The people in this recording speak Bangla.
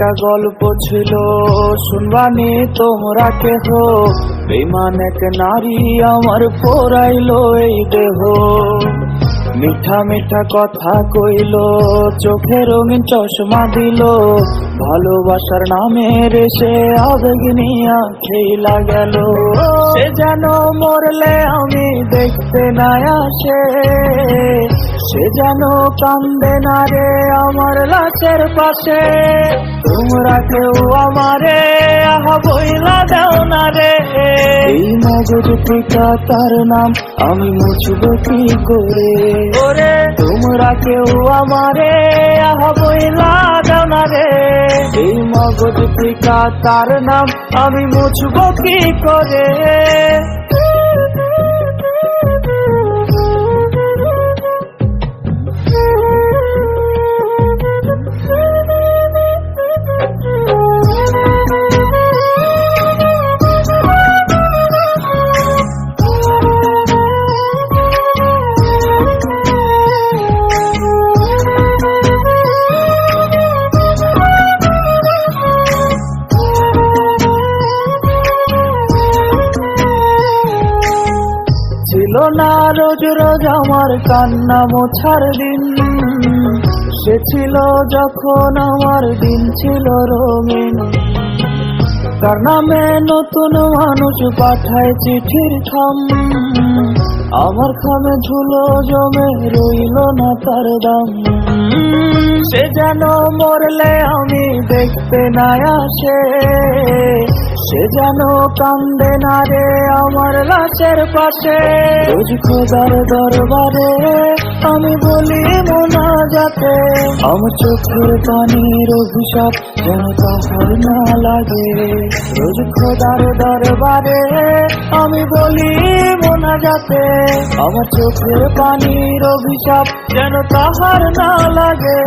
একটা গল্প ছিল শুনবানি তোমরা কেহ, বেঈমান এক নারী আমার পোড়াইলো এই দেহ। মিঠা মিঠা কথা কইল, চোখে রঙিন চশমা দিল, ভালোবাসার নামে রেসে আবেগ নিয়া খেলা গেল। সে যেন মরলে আমি দেখতে না আসে, সে যেন কান্দে না রে আমার লাশের পাশে। তোমরা কেউ আমারে আহা বইলা দাও না রে, এই মগজ পিতা তার নাম আমি মুছব কি করে। ওরে তোমরা কেউ আমারে আহা বইলা দাও না রে, এই মগজ পিতা তার নাম আমি মুছব কি করে। ছিল না রোজ রোজ আমার কান্না মোছার দিন, সে ছিল যখন আমার দিন ছিল রঙিন। তার নামে নতুন মানুষ পাঠায় চিঠির খাম, আমার খামে ঝুলো জমে রইল না তার দাম। সে যেন মরলে আমি দেখতে না আসে, সে যেন কান্দে না রে আমার লাশের পাশে। রোজ খোদার দরবারে আমি বলি মোনাজাতে, আমার চোখের পানির অভিশাপ যেন তাহার না লাগে। রোজ খোদার দরবারে আমি বলি মোনাজাতে, আমার চোখের পানির অভিশাপ যেন তাহার না লাগে।